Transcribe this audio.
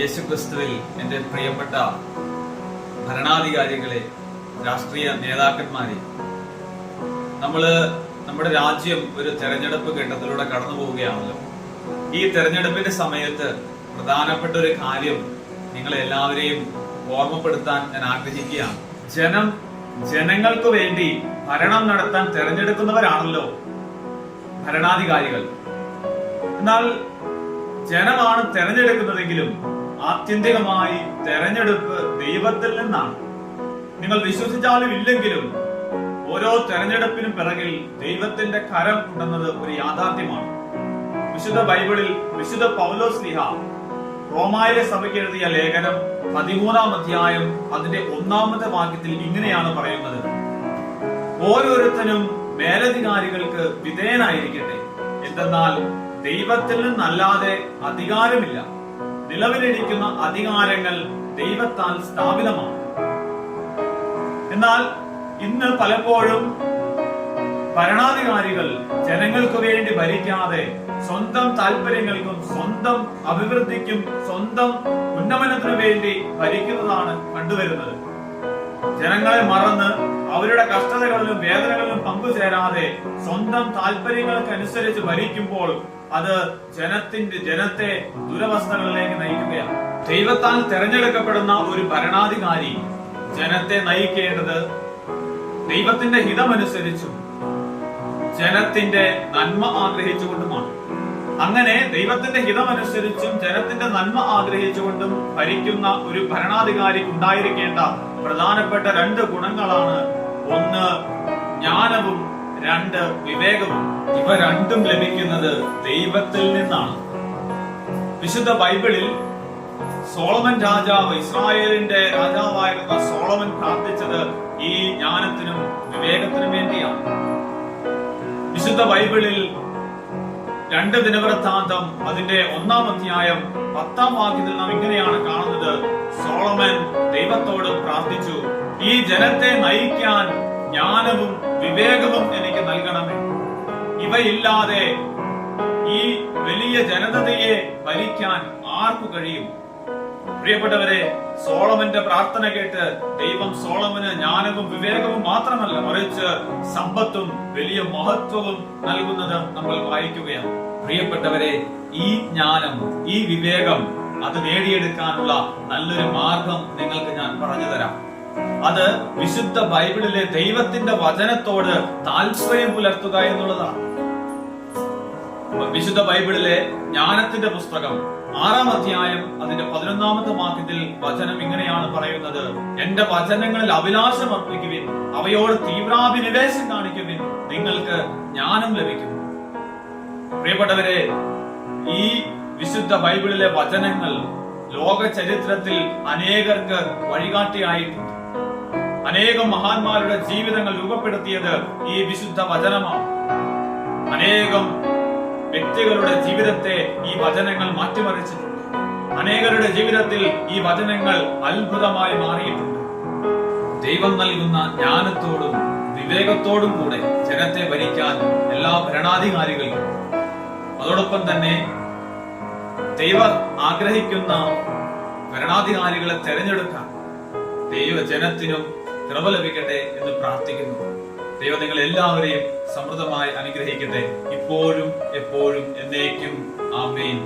യേശുക്രിസ്തുവിൽ എൻ്റെ പ്രിയപ്പെട്ട ഭരണാധികാരികളെ, രാഷ്ട്രീയ നേതാക്കന്മാരെ, നമ്മുടെ രാജ്യം ഒരു തെരഞ്ഞെടുപ്പ് ഘട്ടത്തിലൂടെ കടന്നു പോവുകയാണല്ലോ. ഈ തെരഞ്ഞെടുപ്പിന്റെ സമയത്ത് പ്രധാനപ്പെട്ട ഒരു കാര്യം നിങ്ങളെല്ലാവരെയും ഓർമ്മപ്പെടുത്താൻ ഞാൻ ആഗ്രഹിക്കുകയാണ്. ജനങ്ങൾക്ക് വേണ്ടി ഭരണം നടത്താൻ തെരഞ്ഞെടുക്കുന്നവരാണല്ലോ ഭരണാധികാരികൾ. എന്നാൽ ജനമാണ് തെരഞ്ഞെടുക്കുന്നതെങ്കിലും ആത്യന്തികമായി തെരഞ്ഞെടുപ്പ് ദൈവത്തിൽ നിന്നാണ്. നിങ്ങൾ വിശ്വസിച്ചാലും ഇല്ലെങ്കിലും ഓരോ തെരഞ്ഞെടുപ്പിനും പിറകിൽ ദൈവത്തിന്റെ കരം ഉണ്ടെന്നത് ഒരു യാഥാർത്ഥ്യമാണ്. വിശുദ്ധ ബൈബിളിൽ വിശുദ്ധ പൗലോസ് ശ്ലീഹ റോമായിലെ സഭയ്ക്ക് എഴുതിയ ലേഖനം 13-ാം അധ്യായം അതിന്റെ 1-ാമത്തെ വാക്യത്തിൽ ഇങ്ങനെയാണ് പറയുന്നത്: ഓരോരുത്തരും മേലധികാരികൾക്ക് വിധേയനായിരിക്കട്ടെ, എന്തെന്നാൽ ദൈവത്തിൽ നിന്നല്ലാതെ അധികാരമില്ല. നിലവിലിരിക്കുന്ന അധികാരങ്ങൾ ദൈവത്താൽ സ്ഥാപിതമാണ്. എന്നാൽ ഇന്ന് പലപ്പോഴും ഭരണാധികാരികൾ ജനങ്ങൾക്ക് വേണ്ടി ഭരിക്കാതെ സ്വന്തം താല്പര്യങ്ങൾക്കും സ്വന്തം അഭിവൃദ്ധിക്കും സ്വന്തം ഉന്നമനത്തിനു വേണ്ടി ഭരിക്കുന്നതാണ് കണ്ടുവരുന്നത്. ജനങ്ങളെ മറന്ന് അവരുടെ കഷ്ടതകളിലും വേദനകളിലും പങ്കുചേരാതെ സ്വന്തം താല്പര്യങ്ങൾക്കനുസരിച്ച് ഭരിക്കുമ്പോൾ അത് ജനത്തെ ദുരവസ്ഥകളിലേക്ക് നയിക്കുകയാണ്. ദൈവത്താൽ തെരഞ്ഞെടുക്കപ്പെടുന്ന ഒരു ഭരണാധികാരി ജനത്തെ നയിക്കേണ്ടത് ദൈവത്തിന്റെ ഹിതമനുസരിച്ചും ജനത്തിന്റെ നന്മ ആഗ്രഹിച്ചുകൊണ്ടുമാണ്. അങ്ങനെ ദൈവത്തിന്റെ ഹിതമനുസരിച്ചും ജനത്തിന്റെ നന്മ ആഗ്രഹിച്ചുകൊണ്ടും ഭരിക്കുന്ന ഒരു ഭരണാധികാരിക്ക് ഉണ്ടായിരിക്കേണ്ട പ്രധാനപ്പെട്ട 2 ഗുണങ്ങളാണ്: 1 ജ്ഞാനവും, 2 വിവേകവും. ഇവ രണ്ടും ലഭിക്കുന്നത് ദൈവത്തിൽ നിന്നാണ്. വിശുദ്ധ ബൈബിളിൽ സോളമൻ രാജാവ്, ഇസ്രായേലിന്റെ രാജാവായിരുന്ന സോളമൻ പ്രാർത്ഥിച്ചത് ഈ ജ്ഞാനത്തിനും വിവേകത്തിനും വേണ്ടിയാണ്. വിശുദ്ധ ബൈബിളിൽ 2 ദിനവൃത്താന്തം അതിന്റെ 1-ാം അധ്യായം 10-ാം വാക്യത്തിൽ നാം ഇങ്ങനെയാണ് കാണുന്നത്: സോളമൻ ദൈവത്തോട് പ്രാർത്ഥിച്ചു, ഈ ജനത്തെ നയിക്കാൻ ജ്ഞാനവും വിവേകവും എനിക്ക് നൽകണമേ. ഇവയില്ലാതെ ഈ വലിയ ജനതയെ ഭരിക്കാൻ ആർക്കു കഴിയും? പ്രിയപ്പെട്ടവരെ, സോളമന്റെ പ്രാർത്ഥന കേട്ട് ദൈവം സോളമന് ജ്ഞാനവും വിവേകവും മാത്രമല്ല, മറിച്ച് സമ്പത്തും വലിയ മഹത്വവും നൽകുന്നത് നമ്മൾ വായിക്കുകയാണ്. പ്രിയപ്പെട്ടവരെ, ഈ ജ്ഞാനം, ഈ വിവേകം അത് നേടിയെടുക്കാനുള്ള നല്ലൊരു മാർഗം നിങ്ങൾക്ക് ഞാൻ പറഞ്ഞു തരാം. അത് വിശുദ്ധ ബൈബിളിലെ ദൈവത്തിന്റെ വചനത്തോട് താല്പര്യം പുലർത്തുക എന്നുള്ളതാണ്. വിശുദ്ധ ബൈബിളിലെ ജ്ഞാനത്തിന്റെ പുസ്തകം 6-ാം അധ്യായം അതിന്റെ 11-ാമത്തെ വാക്യത്തിൽ വചനം ഇങ്ങനെയാണ് പറയുന്നത്: എന്റെ വചനങ്ങളിൽ അഭിലാഷം അർപ്പിക്കുവിൻ, അവയോട് തീവ്രാഭിനിവേശം കാണിക്കുവിൻ, നിങ്ങൾക്ക് ജ്ഞാനം ലഭിക്കും. പ്രിയപ്പെട്ടവരെ, ഈ വിശുദ്ധ ബൈബിളിലെ വചനങ്ങൾ ലോക ചരിത്രത്തിൽ അനേകർക്ക് വഴികാട്ടിയായിട്ടുണ്ട്. അനേകം മഹാന്മാരുടെ ജീവിതങ്ങൾ രൂപപ്പെടുത്തിയത് ഈ വിശുദ്ധ വചനമാണ്. അനേകം വ്യക്തികളുടെ ജീവിതത്തെ ഈ വചനങ്ങൾ മാറ്റിമറിച്ചിട്ടുണ്ട്. അനേകരുടെ ജീവിതത്തിൽ ഈ വചനങ്ങൾ അത്ഭുതമായി മാറിയിട്ടുണ്ട്. ദൈവം നൽകുന്ന ജ്ഞാനത്തോടും വിവേകത്തോടും കൂടെ ജനത്തെ ഭരിക്കാൻ എല്ലാ ഭരണാധികാരികൾക്കും, അതോടൊപ്പം തന്നെ ദൈവം ആഗ്രഹിക്കുന്ന ഭരണാധികാരികളെ തെരഞ്ഞെടുക്കാൻ ദൈവജനത്തിനും കൃപ ലഭിക്കട്ടെ എന്ന് പ്രാർത്ഥിക്കുന്നു. ദൈവം നിങ്ങൾ എല്ലാവരെയും സമൃദ്ധമായി അനുഗ്രഹിക്കട്ടെ, ഇപ്പോഴും എപ്പോഴും എന്നേക്കും. ആമേൻ.